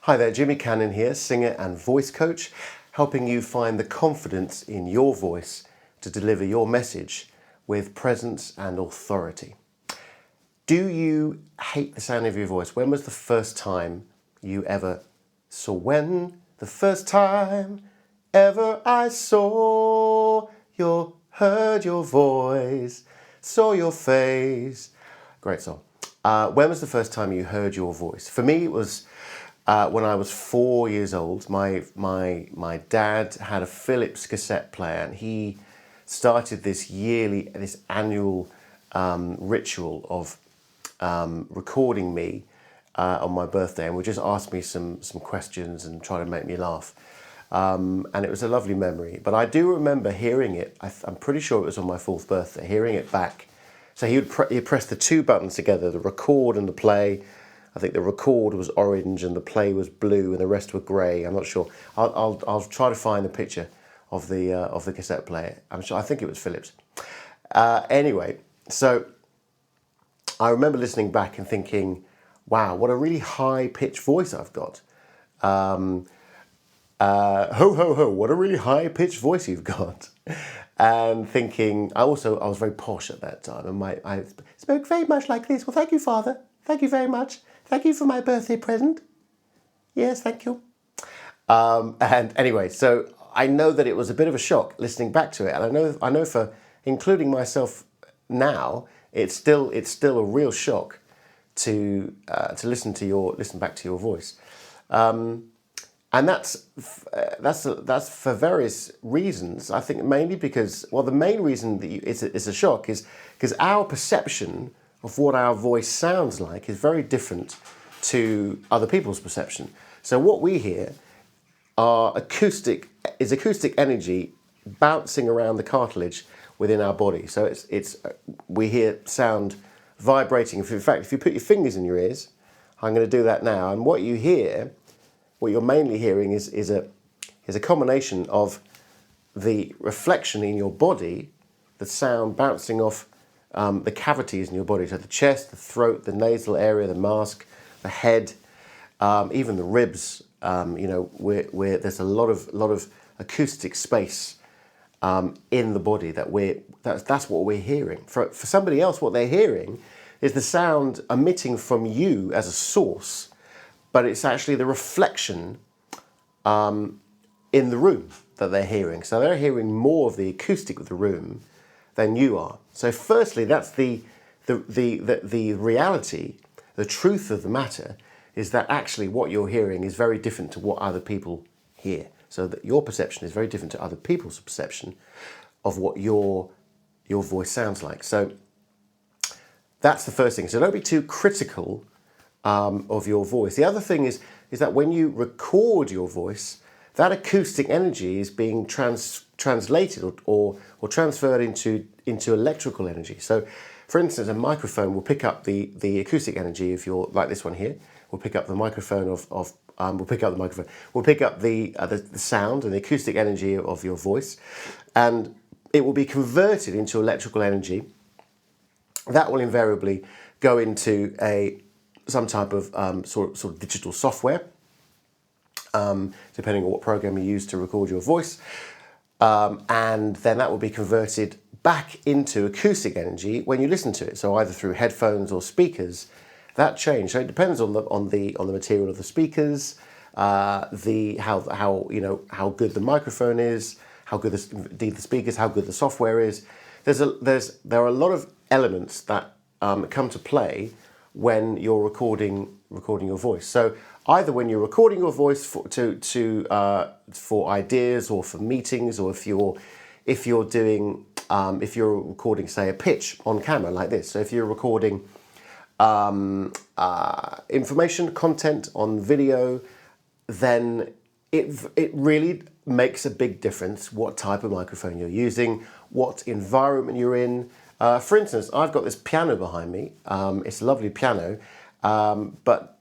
Hi there, Jimmy Cannon here, singer and voice coach, helping you find the confidence in your voice to deliver your message with presence and authority. Do you hate the sound of your voice? When was the first time you ever saw? When the first time ever I heard your voice, saw your face. Great song. When was the first time you heard your voice? For me, it was when I was 4 years old. My dad had a Philips cassette player, and he started this annual ritual of recording me on my birthday, and would just ask me some questions and try to make me laugh. And it was a lovely memory. But I do remember hearing it. I'm pretty sure it was on my 4th birthday. Hearing it back. So he'd press the two buttons together, the record and the play. I think the record was orange and the play was blue and the rest were grey. I'm not sure. I'll try to find a picture of the cassette player. I think it was Philips. Anyway, so I remember listening back and thinking, wow, what a really high-pitched voice I've got. Ho, ho, ho, what a really high-pitched voice you've got. And thinking, I was very posh at that time, and I spoke very much like this. Well, thank you, Father. Thank you very much. Thank you for my birthday present. Yes, thank you. And anyway, so I know that it was a bit of a shock listening back to it, and I know for including myself now, it's still a real shock to listen back to your voice. And that's for various reasons. I think mainly because, well, the main reason that it's a shock is because our perception of what our voice sounds like is very different to other people's perception. So what we hear are acoustic energy bouncing around the cartilage within our body. So we hear sound vibrating. In fact, if you put your fingers in your ears, I'm going to do that now, and what you're mainly hearing is a combination of the reflection in your body, the sound bouncing off the cavities in your body, so the chest, the throat, the nasal area, the mask, the head, even the ribs. Where there's a lot of acoustic space in the body that's what we're hearing. For somebody else, what they're hearing is the sound emitting from you as a source, but it's actually the reflection in the room that they're hearing. So they're hearing more of the acoustic of the room than you are. So firstly, that's the reality, the truth of the matter, is that actually what you're hearing is very different to what other people hear. So that your perception is very different to other people's perception of what your voice sounds like. So that's the first thing. So don't be too critical of your voice. The other thing is that when you record your voice, that acoustic energy is being translated or transferred into electrical energy. So, for instance, a microphone will pick up the acoustic energy. If you're like this one here, will pick up the microphone we'll pick up the sound and the acoustic energy of your voice, and it will be converted into electrical energy. That will invariably go into some type of sort of digital software, depending on what program you use to record your voice, and then that will be converted back into acoustic energy when you listen to it. So either through headphones or speakers, that change. So it depends on the material of the speakers, how good the microphone is, how good the speakers, how good the software is. There are a lot of elements that come to play when you're recording your voice. So either when you're recording your voice for ideas or for meetings, or if you're recording, say, a pitch on camera like this. So if you're recording information content on video, then it really makes a big difference what type of microphone you're using, what environment you're in. For instance, I've got this piano behind me. It's a lovely piano, but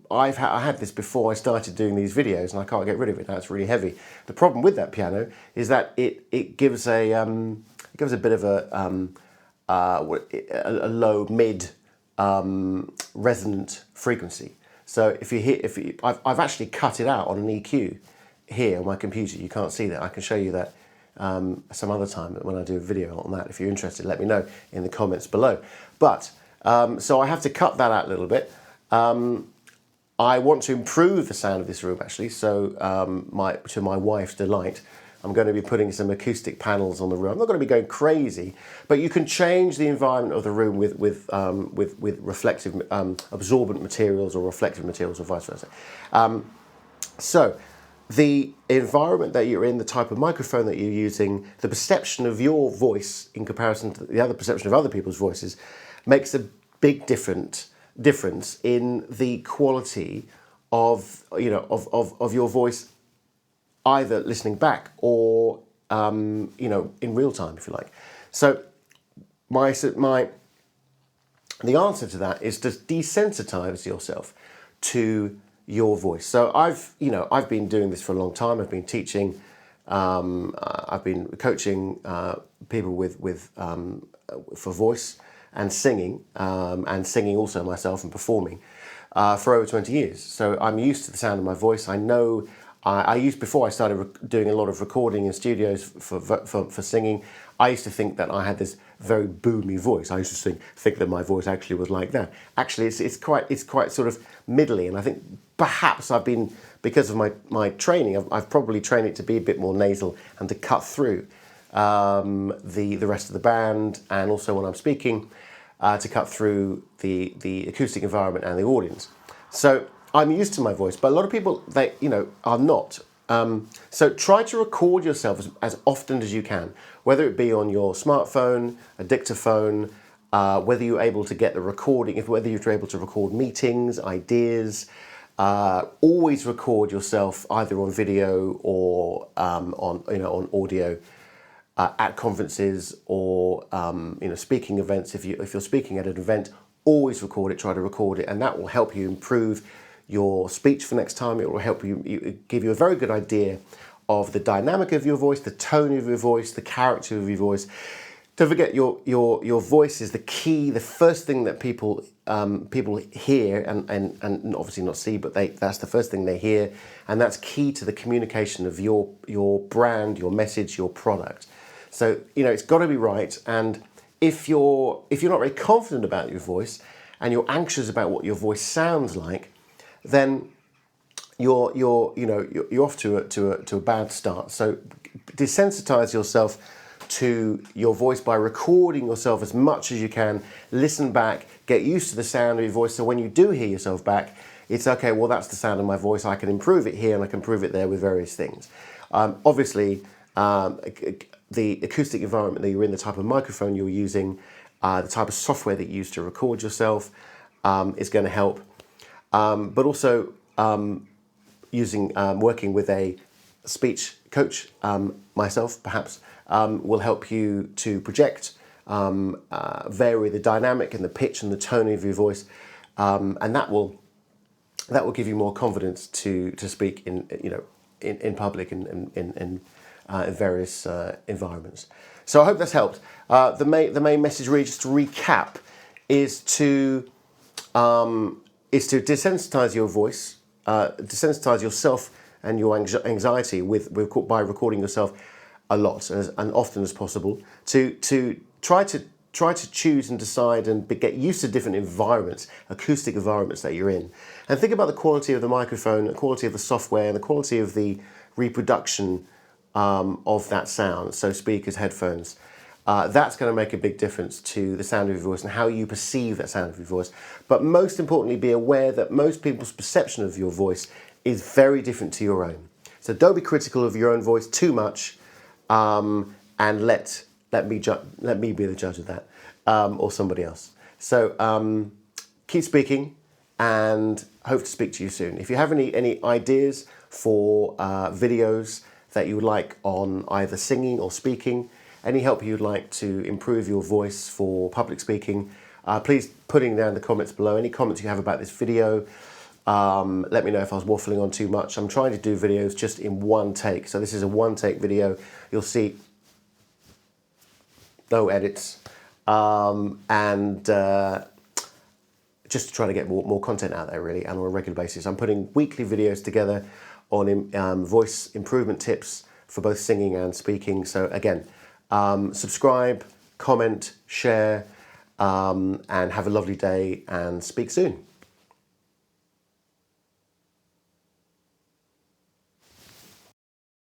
I had this before I started doing these videos, and I can't get rid of it now. It's really heavy. The problem with that piano is that it gives a bit of a low mid resonant frequency. So I've actually cut it out on an EQ here on my computer. You can't see that. I can show you that some other time when I do a video on that. If you're interested, let me know in the comments below. But so I have to cut that out a little bit. I want to improve the sound of this room actually. So to my wife's delight, I'm going to be putting some acoustic panels on the room. I'm not going to be going crazy, but you can change the environment of the room with reflective, absorbent materials or reflective materials, or vice versa. So the environment that you're in, the type of microphone that you're using, the perception of your voice in comparison to the other perception of other people's voices makes a big difference in the quality of your voice, either listening back or in real time, if you like. So the answer to that is to desensitize yourself to your voice. So I've been doing this for a long time. I've been teaching, I've been coaching people for voice and singing also myself and performing for over 20 years. So I'm used to the sound of my voice. I know before I started doing a lot of recording in studios for singing, I used to think that I had this very boomy voice. I used to think that my voice actually was like that. Actually, it's quite sort of middly, and I think perhaps I've been, because of my training, I've probably trained it to be a bit more nasal and to cut through the rest of the band, and also when I'm speaking, to cut through the acoustic environment and the audience. So I'm used to my voice, but a lot of people, are not. So try to record yourself as often as you can, whether it be on your smartphone, a dictaphone, whether you're able to get the recording, whether you're able to record meetings, ideas. Always record yourself either on video or on audio at conferences or speaking events. If you're speaking at an event, always record it. Try to record it, and that will help you improve your speech for next time. It will help you give you a very good idea of the dynamic of your voice, the tone of your voice, the character of your voice. Don't forget, your voice is the key, the first thing that people hear and obviously not see, but that's the first thing they hear, and that's key to the communication of your brand, your message, your product. So it's got to be right. And if you're not very confident about your voice and you're anxious about what your voice sounds like, then you're off to a bad start. So desensitize yourself to your voice by recording yourself as much as you can. Listen back, get used to the sound of your voice, so when you do hear yourself back, it's okay, well, that's the sound of my voice. I can improve it here and I can improve it there with various things. Obviously, the acoustic environment that you're in, the type of microphone you're using, the type of software that you use to record yourself is going to help. But also working with a speech coach, myself perhaps, will help you to project, vary the dynamic and the pitch and the tone of your voice, and that will give you more confidence to speak in public and in various environments. So I hope that's helped. The main message, really, just to recap, is to desensitize your voice, desensitize yourself and your anxiety by recording yourself a lot and often as possible. To try to choose and decide and get used to different environments, acoustic environments that you're in, and think about the quality of the microphone, the quality of the software, and the quality of the reproduction of that sound. So speakers, headphones. That's going to make a big difference to the sound of your voice and how you perceive that sound of your voice. But most importantly, be aware that most people's perception of your voice is very different to your own. So don't be critical of your own voice too much, and let me be the judge of that, or somebody else. So keep speaking, and hope to speak to you soon. If you have any ideas for videos that you would like on either singing or speaking, any help you'd like to improve your voice for public speaking, please put it down in the comments below. Any comments you have about this video, let me know if I was waffling on too much. I'm trying to do videos just in one take. So this is a one-take video. You'll see no edits, and just to try to get more content out there, really, and on a regular basis. I'm putting weekly videos together on voice improvement tips for both singing and speaking. So again, subscribe, comment, share, and have a lovely day, and speak soon.